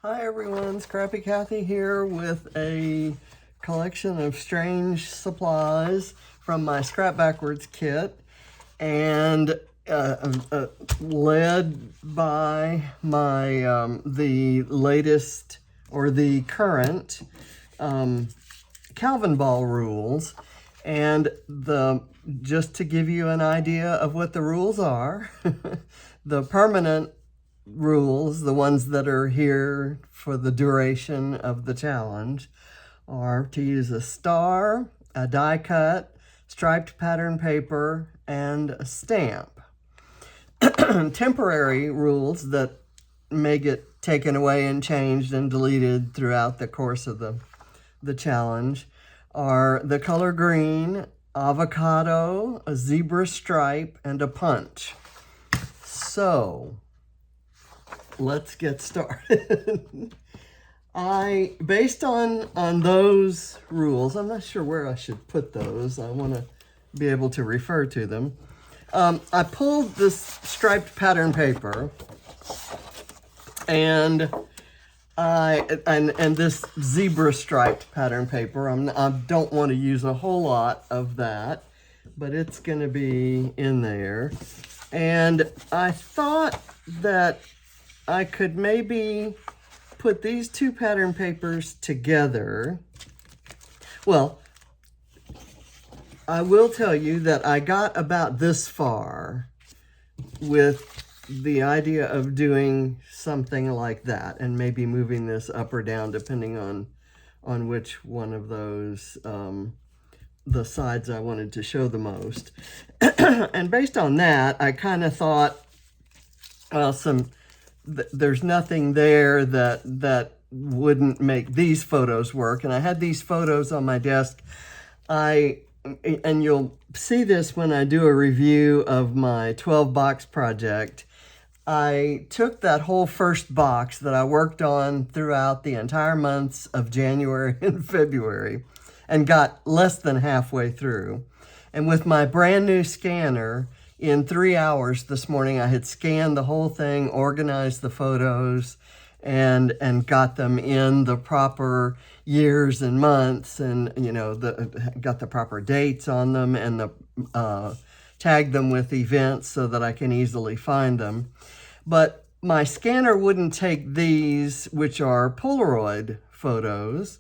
Hi everyone, Scrappy Kathy here with a collection of strange supplies from my Scrap Backwards kit, and led by my the latest or the current Calvinball rules. And just to give you an idea of what the rules are, the permanent rules, the ones that are here for the duration of the challenge, are to use a star, a die cut, striped pattern paper, and a stamp. Temporary rules that may get taken away and changed and deleted throughout the course of the challenge are the color green, avocado, a zebra stripe, and a punch. So let's get started. Based on those rules, I'm not sure where I should put those. I want to be able to refer to them. I pulled this striped pattern paper, and this zebra striped pattern paper. I don't want to use a whole lot of that, but it's going to be in there. And I thought that I could maybe put these two pattern papers together. Well, I will tell you that I got about this far with the idea of doing something like that, and maybe moving this up or down depending on which one of those the sides I wanted to show the most. And based on that, I kind of thought, well, there's nothing there that wouldn't make these photos work. And I had these photos on my desk. And you'll see this when I do a review of my 12 box project. I took that whole first box that I worked on throughout the entire months of January and February and got less than halfway through. And with my brand new scanner, in 3 hours this morning, I had scanned the whole thing, organized the photos, and got them in the proper years and months, and got the proper dates on them, and tagged them with events so that I can easily find them. But my scanner wouldn't take these, which are Polaroid photos,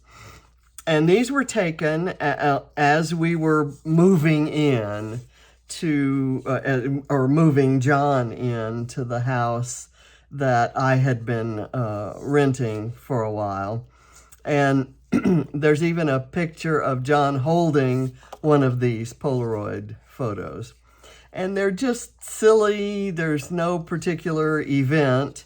and these were taken as we were moving in to, or moving John into the house that I had been renting for a while. And there's even a picture of John holding one of these Polaroid photos. And they're just silly. There's no particular event,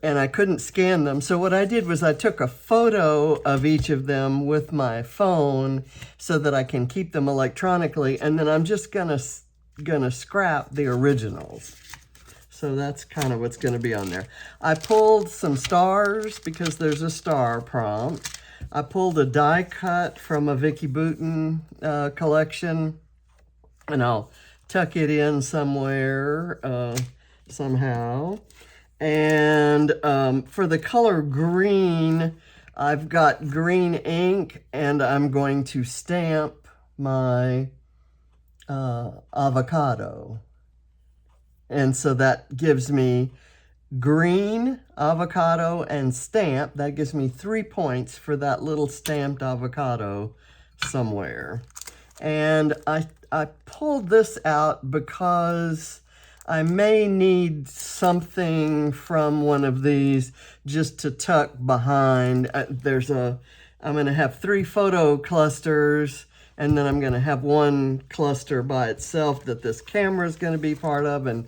and I couldn't scan them. So what I did was I took a photo of each of them with my phone so that I can keep them electronically, and then I'm just gonna scrap the originals. So that's kind of what's going to be on there. I pulled some stars because there's a star prompt. I pulled a die cut from a Vicky Boutin collection, and I'll tuck it in somewhere somehow. And for the color green, I've got green ink, and I'm going to stamp my avocado. And so that gives me green, avocado, and stamp. That gives me 3 points for that little stamped avocado somewhere. And I pulled this out because I may need something from one of these just to tuck behind. I'm going to have 3 photo clusters, and then I'm going to have one cluster by itself that this camera is going to be part of, and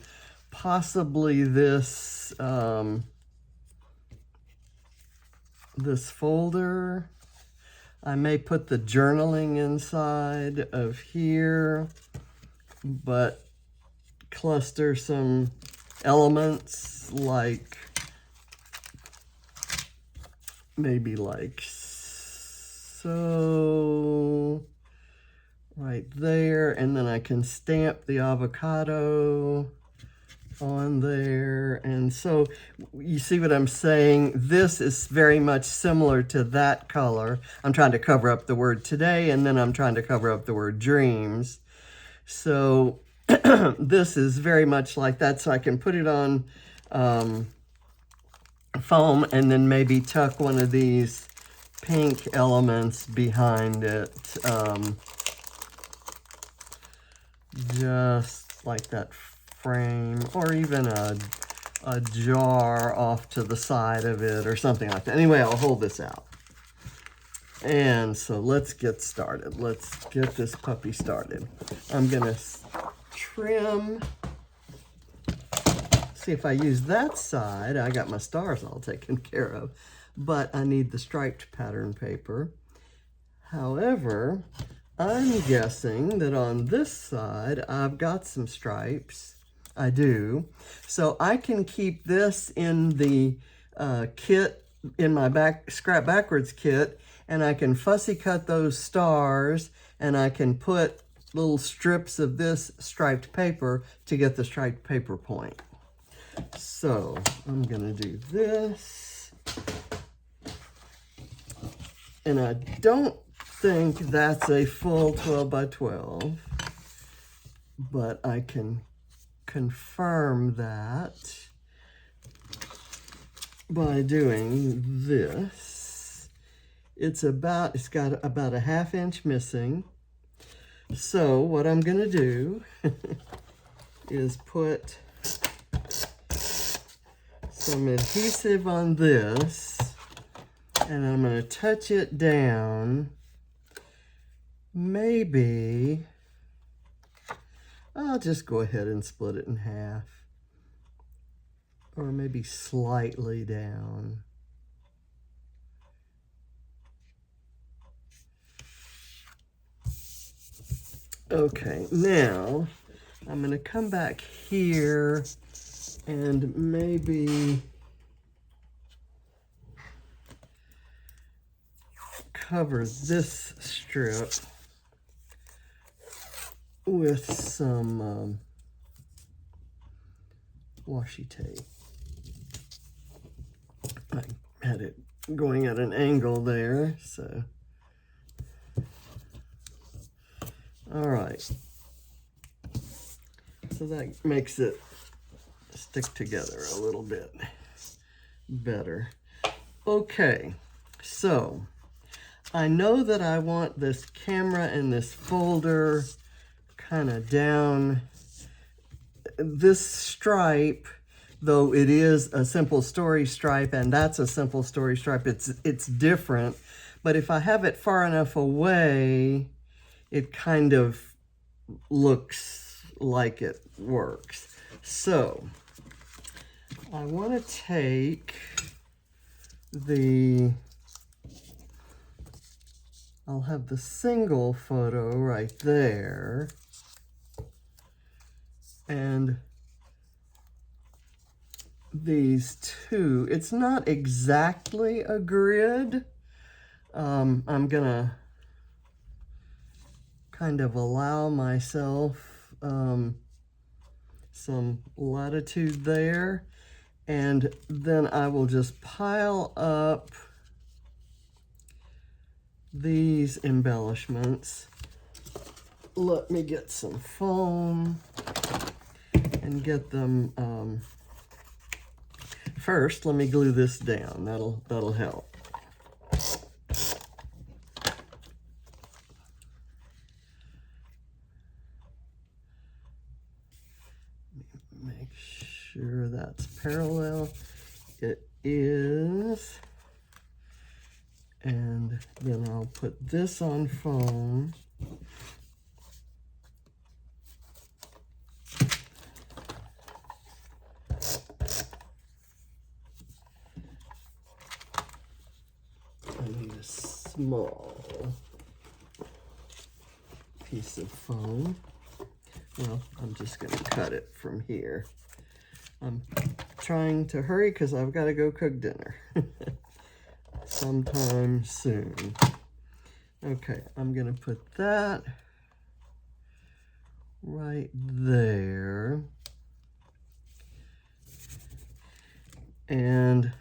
possibly this this folder. I may put the journaling inside of here, but cluster some elements like maybe like so, right there, and then I can stamp the avocado on there. And so you see what I'm saying? This is very much similar to that color. I'm trying to cover up the word today, and then I'm trying to cover up the word dreams. So this is very much like that. So I can put it on foam and then maybe tuck one of these pink elements behind it. Just like that frame, or even a jar off to the side of it or something like that. Anyway, I'll hold this out. And so let's get started. Let's get this puppy started. I'm gonna trim. See, if I use that side, I got my stars all taken care of, but I need the striped pattern paper. However, I'm guessing that on this side, I've got some stripes. I do. So I can keep this in the kit, in my scrap backwards kit, and I can fussy cut those stars, and I can put little strips of this striped paper to get the striped paper point. So I'm gonna do this. And I don't think that's a full 12 by 12, but I can confirm that by doing this. It's got about a 1/2 inch missing. So what I'm gonna do is put some adhesive on this, and I'm going to touch it down. Maybe I'll just go ahead and split it in half, or maybe slightly down. Okay, now I'm going to come back here and maybe cover this strip with some washi tape. I had it going at an angle there, so. All right. So that makes it stick together a little bit better. Okay, so I know that I want this camera and this folder kind of down. This stripe, though it is a simple story stripe, and that's a simple story stripe, it's different. But if I have it far enough away, it kind of looks like it works. So I want to take I'll have the single photo right there, and these two, it's not exactly a grid. I'm gonna kind of allow myself some latitude there, and then I will just pile up these embellishments. Let me get some foam and get them, first let me glue this down. That'll help. Make sure that's parallel. It is. And then I'll put this on foam. I need a small piece of foam. Well, I'm just going to cut it from here. I'm trying to hurry because I've got to go cook dinner sometime soon. Okay, I'm going to put that right there. And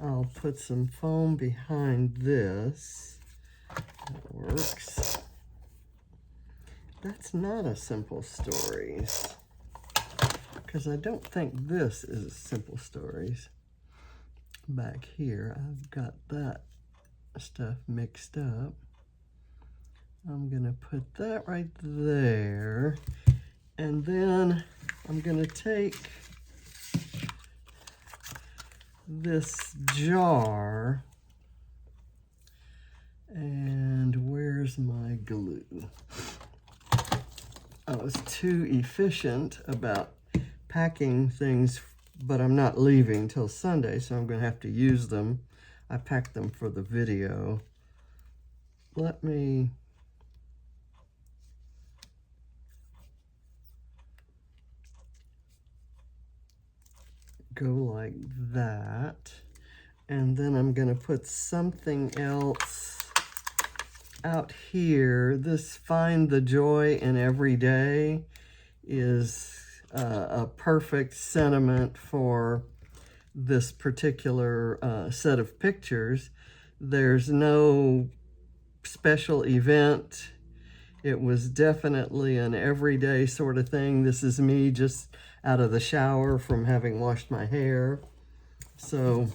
I'll put some foam behind this. That works. That's not a Simple Stories, because I don't think this is a Simple Stories. Back here, I've got that stuff mixed up. I'm gonna put that right there, and then I'm gonna take this jar, and where's my glue? I was too efficient about packing things, but I'm not leaving till Sunday, so I'm gonna have to use them. I packed them for the video. Let me go like that, and then I'm gonna put something else out here. This Find the Joy in Every Day is a perfect sentiment for this particular set of pictures. There's no special event. It was definitely an everyday sort of thing. This is me just out of the shower from having washed my hair. So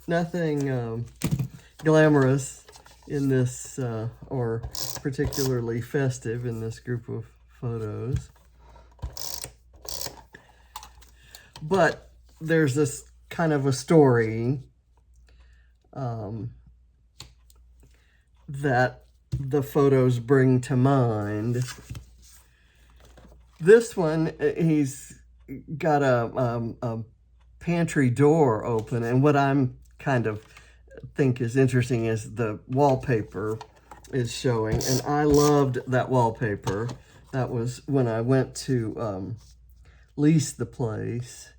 nothing glamorous in this, or particularly festive in this group of photos. But there's this kind of a story that the photos bring to mind. This one, he's got a pantry door open, and what I'm kind of think is interesting is the wallpaper is showing, and I loved that wallpaper. That was when I went to lease the place.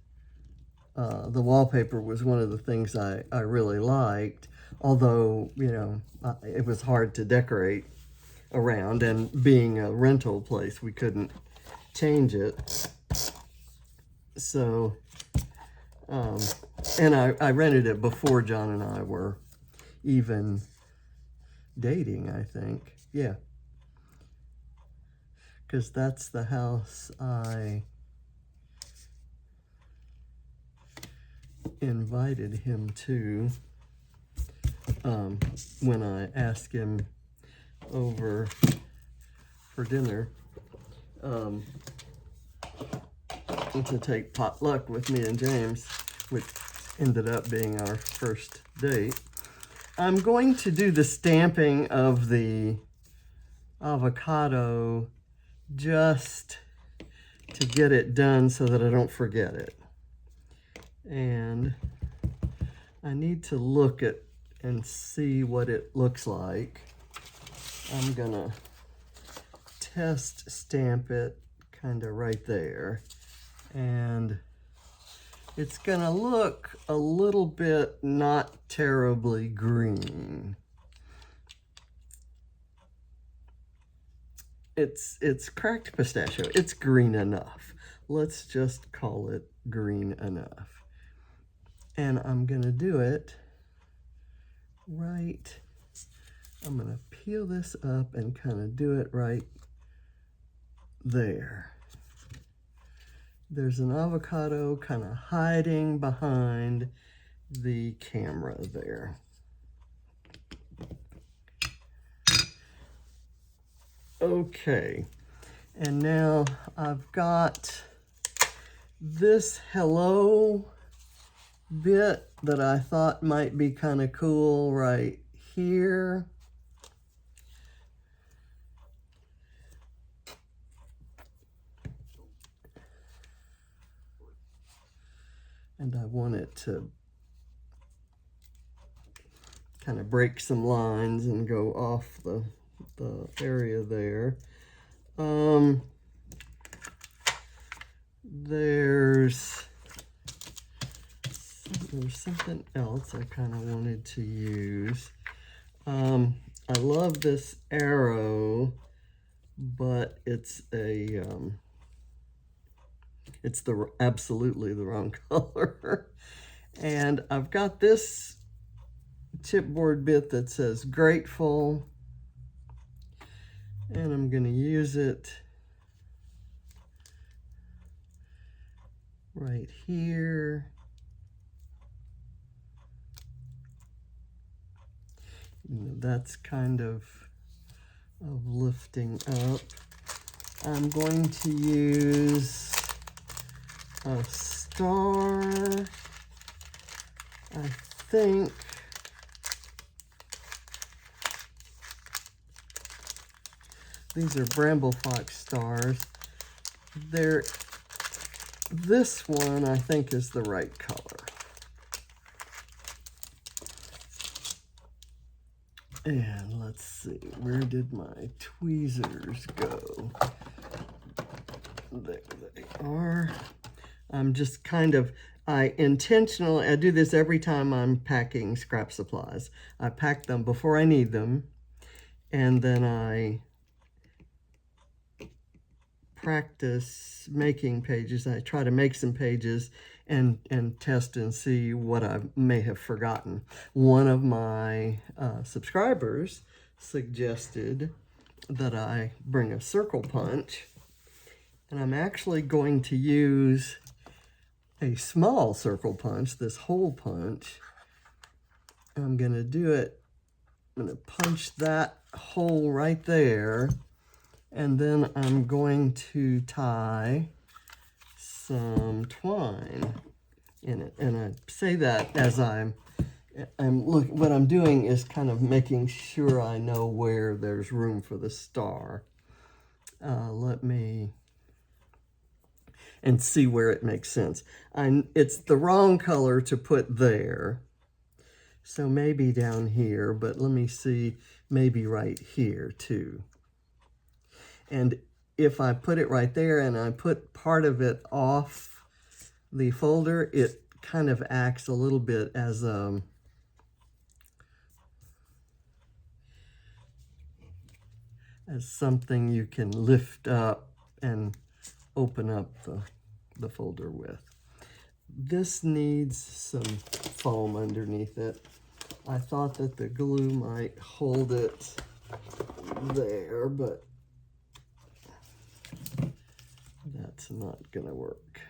The wallpaper was one of the things I really liked, although, you know, it was hard to decorate around, and being a rental place, we couldn't change it. So, and I rented it before John and I were even dating, I think. Yeah. Because that's the house I invited him to when I asked him over for dinner to take potluck with me and James, which ended up being our first date. I'm going to do the stamping of the avocado just to get it done so that I don't forget it. And I need to look at and see what it looks like. I'm gonna test stamp it kind of right there. And it's gonna look a little bit not terribly green. It's cracked pistachio. It's green enough. Let's just call it green enough. And I'm gonna do it right. I'm gonna peel this up and kind of do it right there. There's an avocado kind of hiding behind the camera there. Okay, and now I've got this hello bit that I thought might be kind of cool right here. And I want it to kind of break some lines and go off the area there. There's something else I kind of wanted to use. I love this arrow, but it's a It's absolutely the wrong color. And I've got this chipboard bit that says grateful, and I'm going to use it right here. That's kind of lifting up. I'm going to use a star. I think these are Bramble Fox stars. This one I think is the right color. And let's see, where did my tweezers go? There they are. I'm just kind of, I do this every time I'm packing scrap supplies. I pack them before I need them, and then I practice making pages. I try to make some pages and test and see what I may have forgotten. One of my subscribers suggested that I bring a circle punch, and I'm actually going to use a small circle punch, this hole punch. I'm going to do it, I'm going to punch that hole right there, and then I'm going to tie some twine in it. And I say that as what I'm doing is kind of making sure I know where there's room for the star. And see where it makes sense. It's the wrong color to put there, so maybe down here, but let me see, maybe right here too. And if I put it right there and I put part of it off the folder, it kind of acts a little bit as something you can lift up and open up the folder with. This needs some foam underneath it. I thought that the glue might hold it there, but that's not gonna work.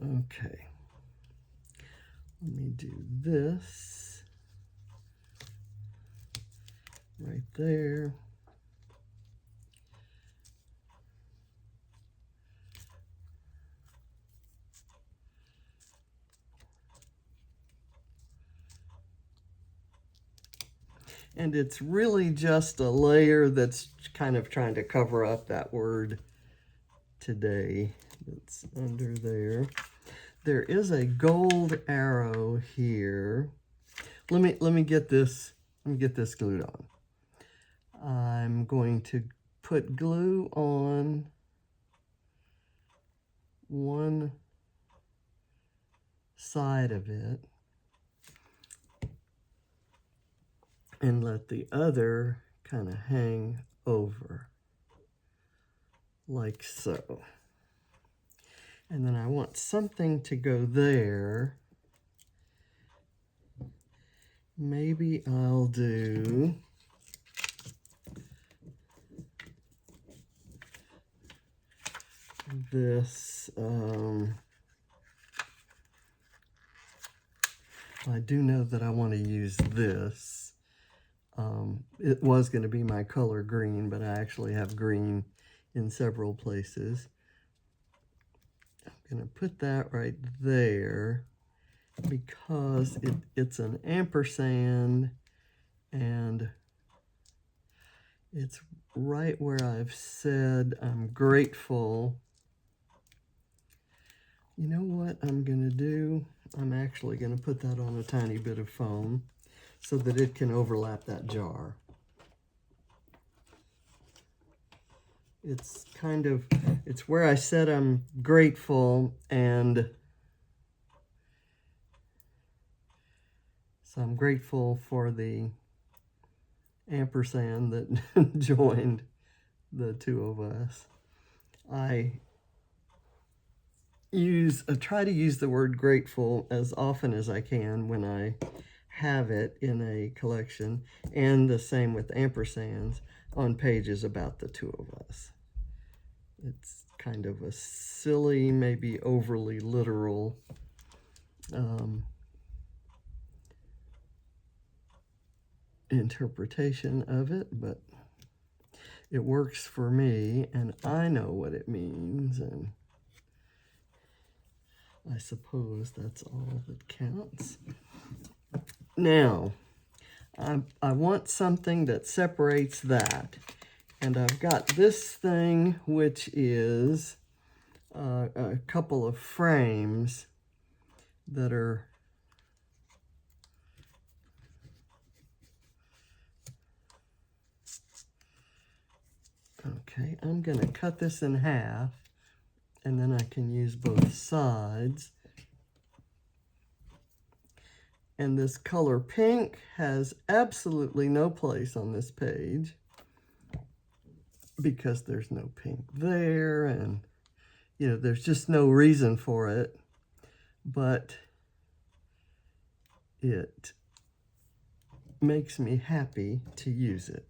Okay, let me do this right there. And it's really just a layer that's kind of trying to cover up that word today that's under there. There is a gold arrow here. Let me get this glued on. I'm going to put glue on one side of it and let the other kind of hang over, like so. And then I want something to go there. Maybe I'll do this. I do know that I want to use this. It was going to be my color green, but I actually have green in several places. I'm going to put that right there because it's an ampersand, and it's right where I've said I'm grateful. You know what I'm going to do? I'm actually going to put that on a tiny bit of foam so that it can overlap that jar. It's kind of, it's where I said I'm grateful, and so I'm grateful for the ampersand that joined the two of us. I try to use the word grateful as often as I can when I have it in a collection, and the same with ampersands on pages about the two of us. It's kind of a silly, maybe overly literal interpretation of it, but it works for me, and I know what it means, and I suppose that's all that counts. Now, I want something that separates that, and I've got this thing, which is a couple of frames that are okay. I'm going to cut this in half, and then I can use both sides. And this color pink has absolutely no place on this page because there's no pink there, and you know, there's just no reason for it, but it makes me happy to use it.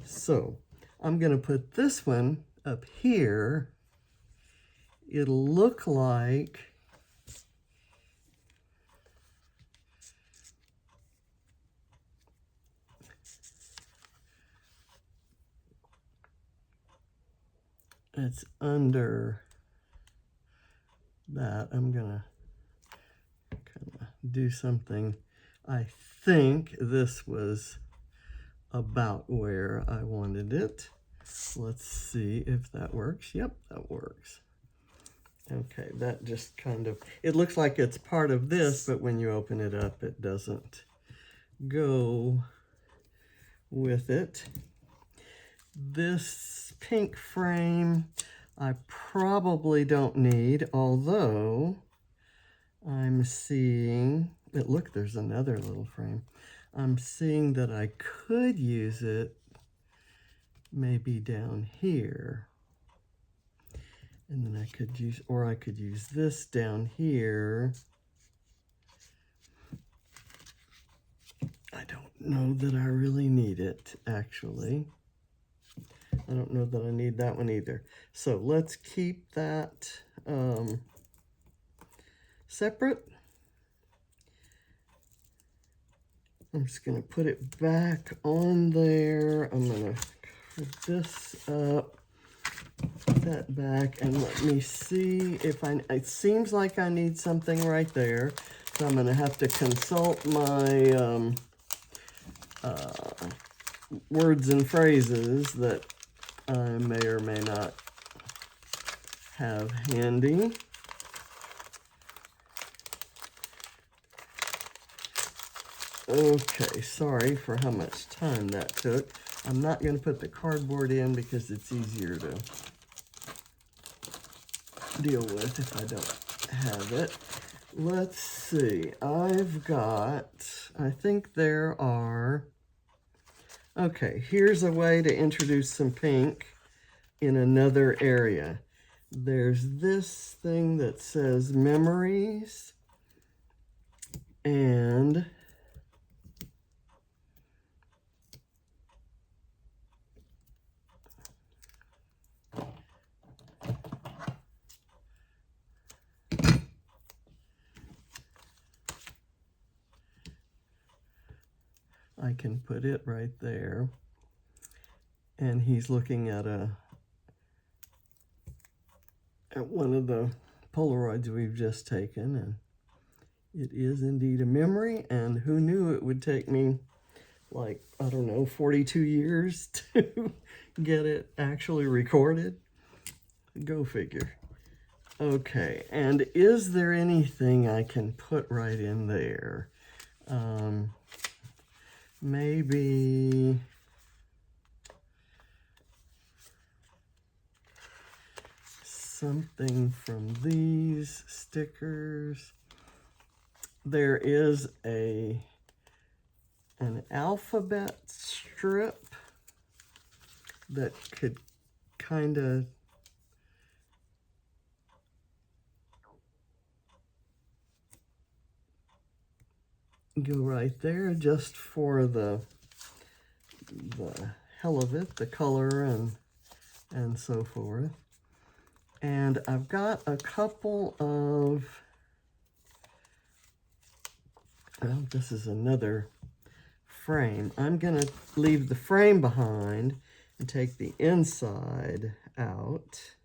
So I'm going to put this one up here. It'll look like it's under that. I'm gonna kind of do something. I think this was about where I wanted it. Let's see if that works. Yep, that works. Okay, that just kind of, it looks like it's part of this, but when you open it up, it doesn't go with it. This pink frame I probably don't need, although I'm seeing, look, there's another little frame. I'm seeing that I could use it maybe down here. And then I could use, or I could use this down here. I don't know that I really need it, actually. I don't know that I need that one either. So let's keep that separate. I'm just going to put it back on there. I'm going to cover this up, put that back, and let me see if it seems like I need something right there. So I'm going to have to consult my words and phrases that I may or may not have handy. Okay, sorry for how much time that took. I'm not going to put the cardboard in because it's easier to deal with if I don't have it. Let's see, I've got, I think there are, okay, here's a way to introduce some pink in another area. There's this thing that says memories, and I can put it right there. And he's looking at one of the Polaroids we've just taken, and it is indeed a memory, and who knew it would take me like, I don't know, 42 years to get it actually recorded. Go figure. Okay, and is there anything I can put right in there? Maybe something from these stickers. There is an alphabet strip that could kind of go right there just for the hell of it, the color and so forth. And I've got a couple of, well, this is another frame. I'm gonna leave the frame behind and take the inside out.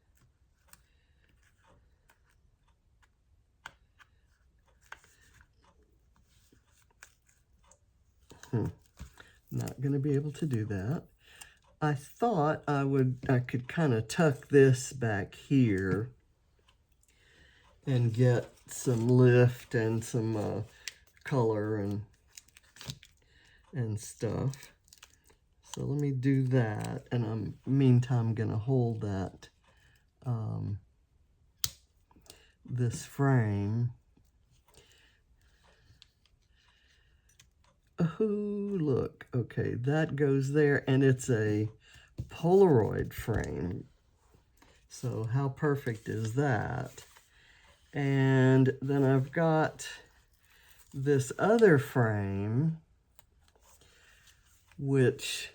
Not gonna be able to do that. I thought I could kind of tuck this back here and get some lift and some color and stuff. So let me do that, and meantime gonna hold that this frame. Oh, look, okay, that goes there, and it's a Polaroid frame. So how perfect is that? And then I've got this other frame, which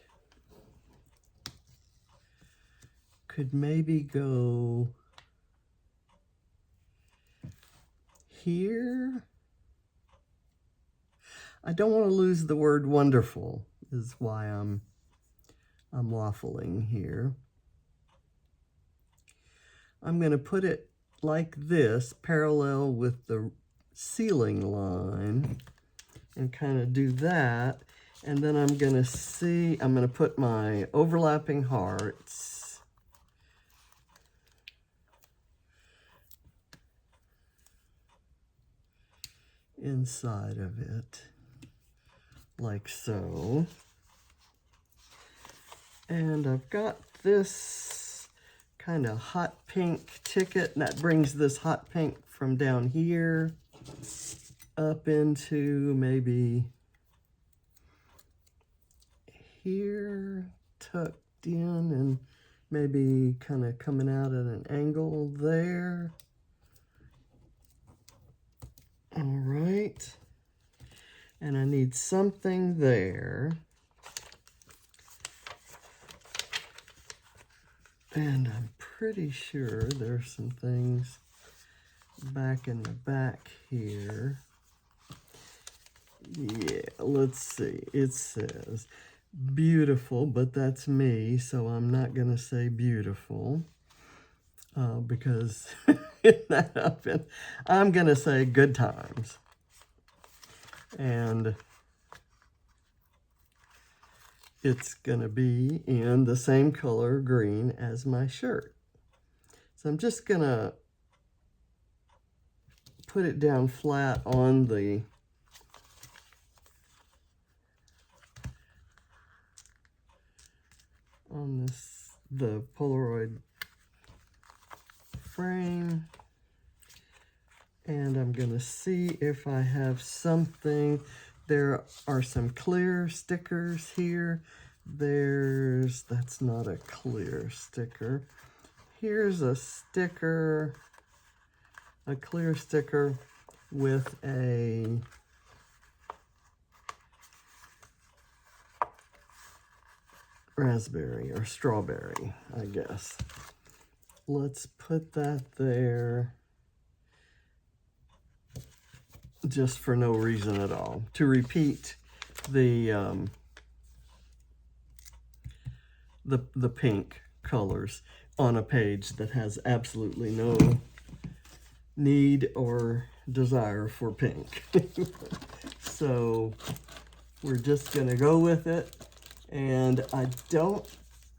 could maybe go here. I don't want to lose the word wonderful, is why I'm waffling here. I'm going to put it like this, parallel with the ceiling line, and kind of do that. And then I'm going to put my overlapping hearts inside of it, like so. And I've got this kind of hot pink ticket, and that brings this hot pink from down here up into maybe here, tucked in, and maybe kind of coming out at an angle there. All right. And I need something there. And I'm pretty sure there's some things back in the back here. Yeah, let's see. It says beautiful, but that's me, so I'm not going to say beautiful because I'm going to say good times. And it's going to be in the same color green as my shirt. So I'm just going to put it down flat on the the Polaroid frame, and I'm going to see if I have something. There are some clear stickers here. That's not a clear sticker. Here's a sticker, a clear sticker with a raspberry or strawberry, I guess. Let's put that there just for no reason at all, to repeat the pink colors on a page that has absolutely no need or desire for pink. So we're just gonna go with it, and I don't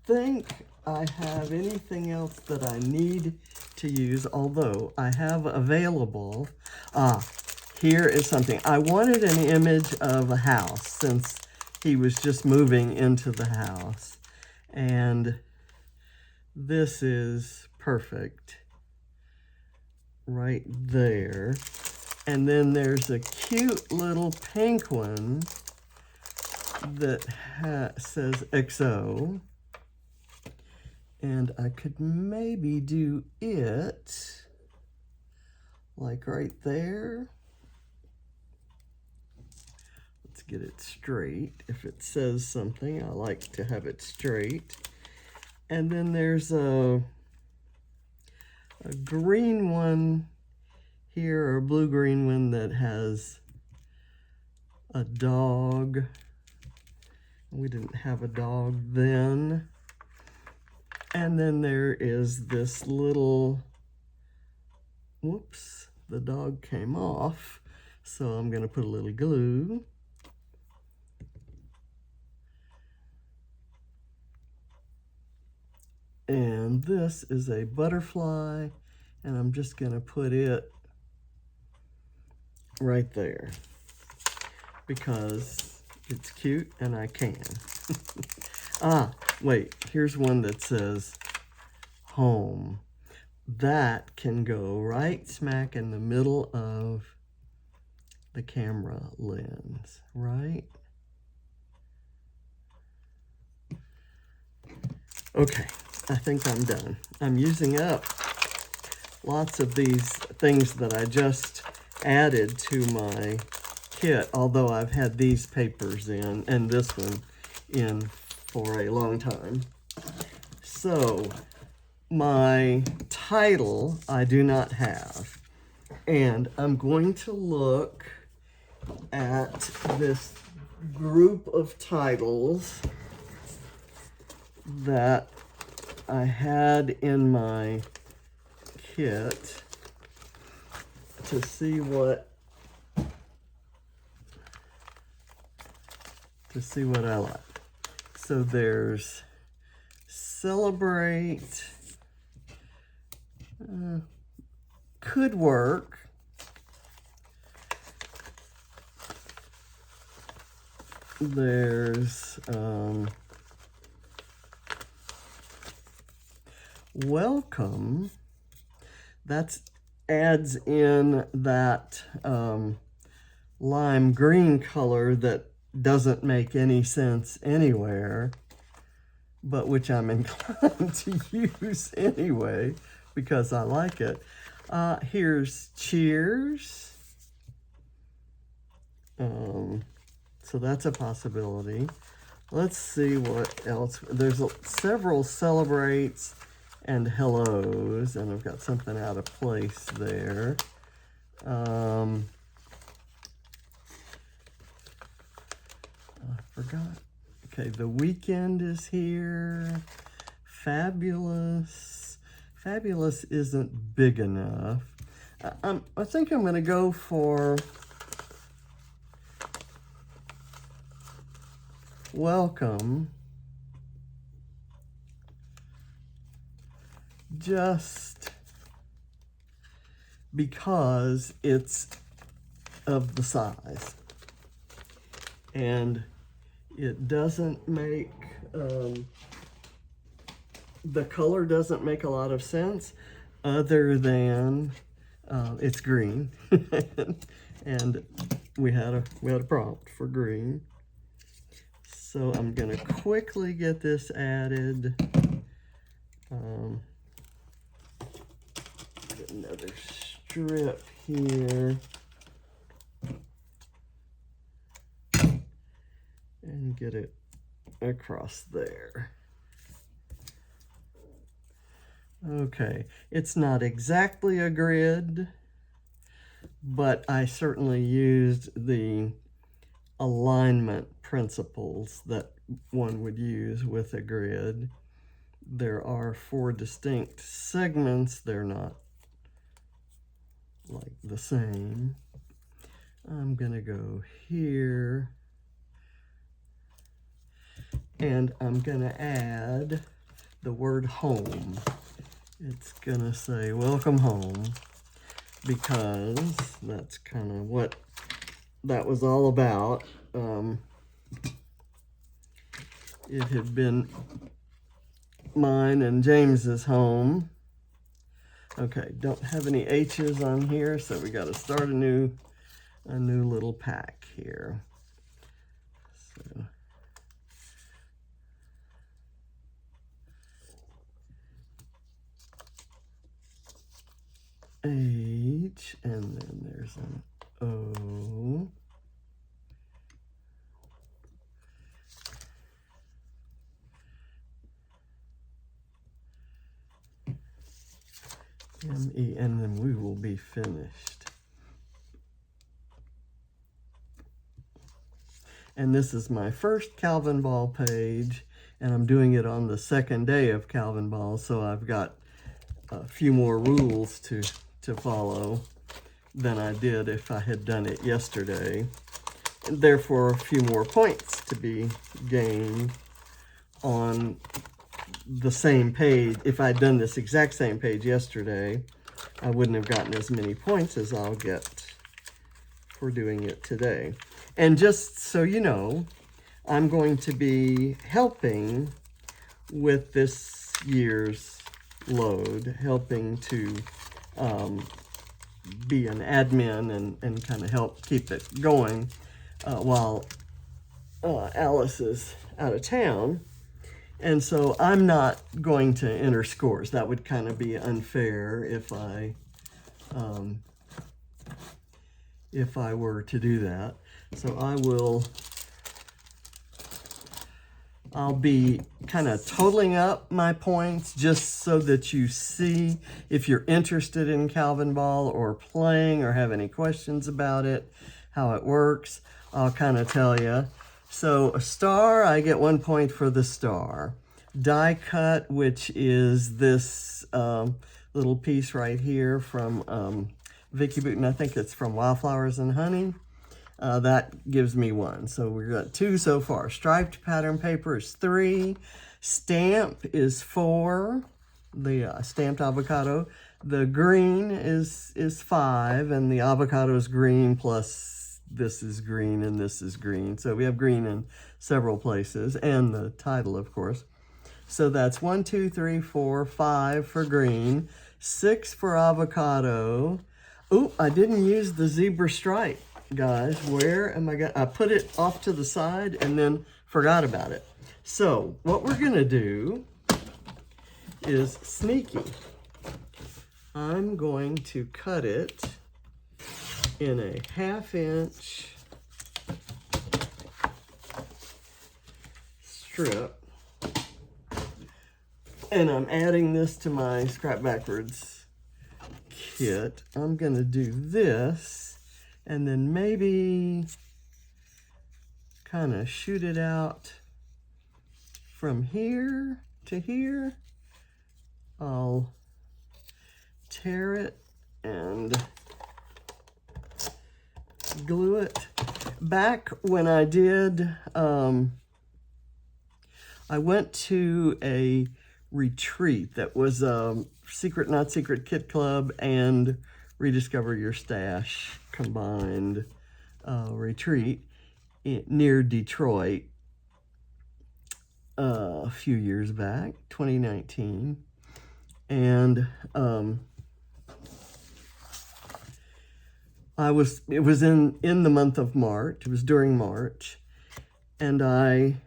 think I have anything else that I need to use, although I have available, here is something. I wanted an image of a house since he was just moving into the house, and this is perfect right there. And then there's a cute little pink one that says XO. And I could maybe do it like right there. Let's get it straight. If it says something, I like to have it straight. And then there's a green one here, or a blue-green one that has a dog. We didn't have a dog then. And then there is this little, whoops, the dog came off. So I'm going to put a little glue. And this is a butterfly, and I'm just going to put it right there because it's cute and I can. Wait, here's one that says home. That can go right smack in the middle of the camera lens, right? Okay, I think I'm done. I'm using up lots of these things that I just added to my kit, although I've had these papers in and this one in for a long time. So my title I do not have, and I'm going to look at this group of titles that I had in my kit to see what I like. So there's Celebrate, could work. There's Welcome. That adds in that lime green color that doesn't make any sense anywhere, but which I'm inclined to use anyway because I like it. Here's Cheers. So that's a possibility. Let's see what else. There's several Celebrates and Hellos, and I've got something out of place there. I forgot. Okay, The Weekend is here. Fabulous. Fabulous isn't big enough. I think I'm going to go for Welcome. Just because it's of the size. And it doesn't make, the color doesn't make a lot of sense other than it's green. And we had a prompt for green. So I'm gonna quickly get this added. Get another strip here. And get it across there. Okay, it's not exactly a grid, but I certainly used the alignment principles that one would use with a grid. There are 4 distinct segments. They're not like the same. I'm gonna go here. And I'm gonna add the word home. It's gonna say welcome home because that's kind of what that was all about. It had been mine and James's home. Okay, don't have any H's on here, so we got to start a new little pack here. So H, and then there's an O. M-E, and then we will be finished. And this is my first Calvinball page, and I'm doing it on the second day of Calvinball, so I've got a few more rules to follow than I did if I had done it yesterday. And therefore, a few more points to be gained on the same page. If I'd done this exact same page yesterday, I wouldn't have gotten as many points as I'll get for doing it today. And just so you know, I'm going to be helping with this year's load, helping to be an admin and kind of help keep it going while Alice is out of town. And so I'm not going to enter scores. That would kind of be unfair if I were to do that. So I'll be kind of totaling up my points just so that you see if you're interested in Calvinball or playing or have any questions about it, how it works. I'll kind of tell you. So a star, I get 1 point for the star. Die cut, which is this little piece right here from Vicky Booten. I think it's from Wildflowers and Honey. That gives me 1. So we've got 2 so far. Striped pattern paper is 3. Stamp is 4. The stamped avocado. The green is 5, and the avocado is green plus this is green and this is green. So we have green in several places, and the title, of course. So that's 1, 2, 3, 4, 5 for green, 6 for avocado. Ooh, I didn't use the zebra stripe, guys. Where am I going? I put it off to the side and then forgot about it. So what we're going to do is sneaky. I'm going to cut it in a 1/2 inch strip, and I'm adding this to my Scrap Backwards kit. I'm going to do this and then maybe kind of shoot it out from here to here. I'll tear it and glue it. Back when I did, I went to a retreat that was a Secret Not Secret Kit Club and Rediscover Your Stash combined retreat near Detroit a few years back, 2019. And it was in the month of March. It was during March, and I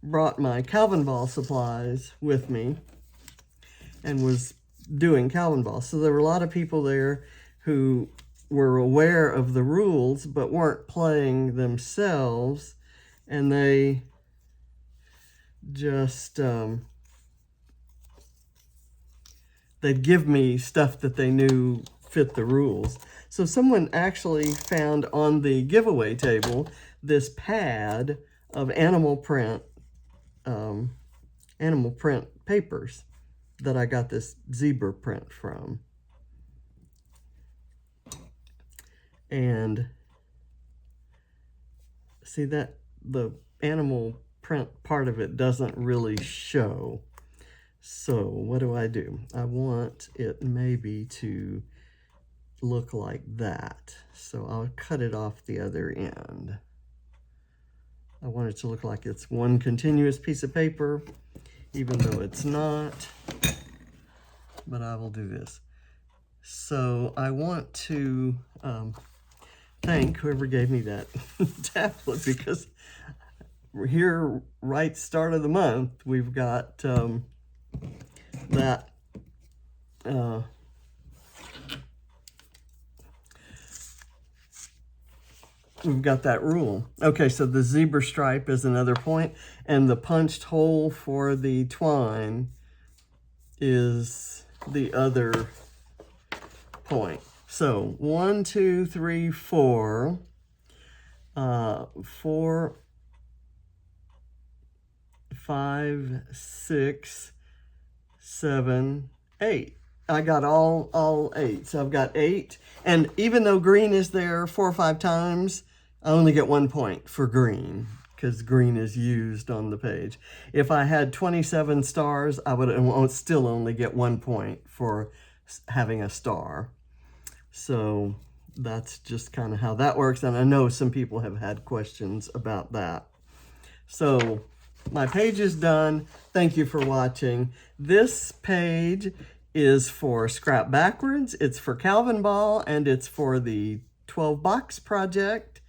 brought my Calvinball supplies with me and was doing Calvinball. So there were a lot of people there who were aware of the rules but weren't playing themselves, and they just they'd give me stuff that they knew fit the rules. So someone actually found on the giveaway table this pad of animal print papers that I got this zebra print from. And see that the animal print part of it doesn't really show. So what do? I want it maybe to look like that. So I'll cut it off the other end. I want it to look like it's one continuous piece of paper, even though it's not, but I will do this. So I want to thank whoever gave me that tablet, because we're here right start of the month. We've got that we've got that rule. Okay, so the zebra stripe is another point, and the punched hole for the twine is the other point. So 1, 2, 3, 4, 4, 5, 6, 7, 8. I got all 8. So I've got 8. And even though green is there 4 or 5 times, I only get 1 point for green because green is used on the page. If I had 27 stars, I would still only get 1 point for having a star. So that's just kind of how that works. And I know some people have had questions about that. So my page is done. Thank you for watching. This page is for Scrap Backwards, it's for Calvinball, and it's for the 12 box project,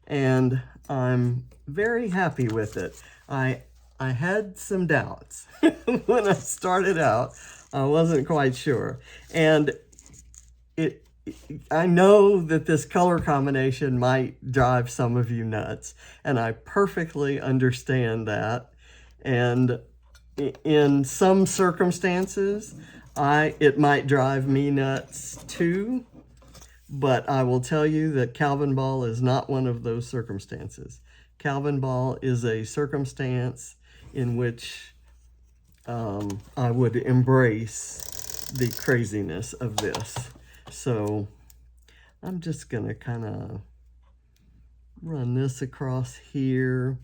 and I'm very happy with it. I had some doubts when I started out. I wasn't quite sure, and I know that this color combination might drive some of you nuts, and I perfectly understand that. And in some circumstances, it might drive me nuts too, but I will tell you that Calvinball is not one of those circumstances. Calvinball is a circumstance in which I would embrace the craziness of this. So I'm just gonna kind of run this across here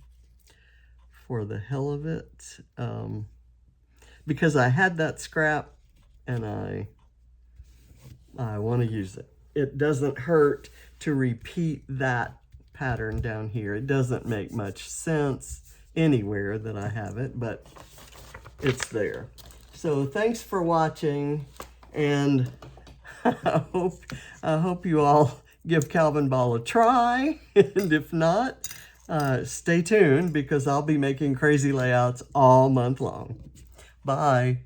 for the hell of it, because I had that scrap and I want to use it. It doesn't hurt to repeat that pattern down here. It doesn't make much sense anywhere that I have it, but it's there. So thanks for watching, and I hope you all give Calvinball a try, and if not, stay tuned because I'll be making crazy layouts all month long. Bye.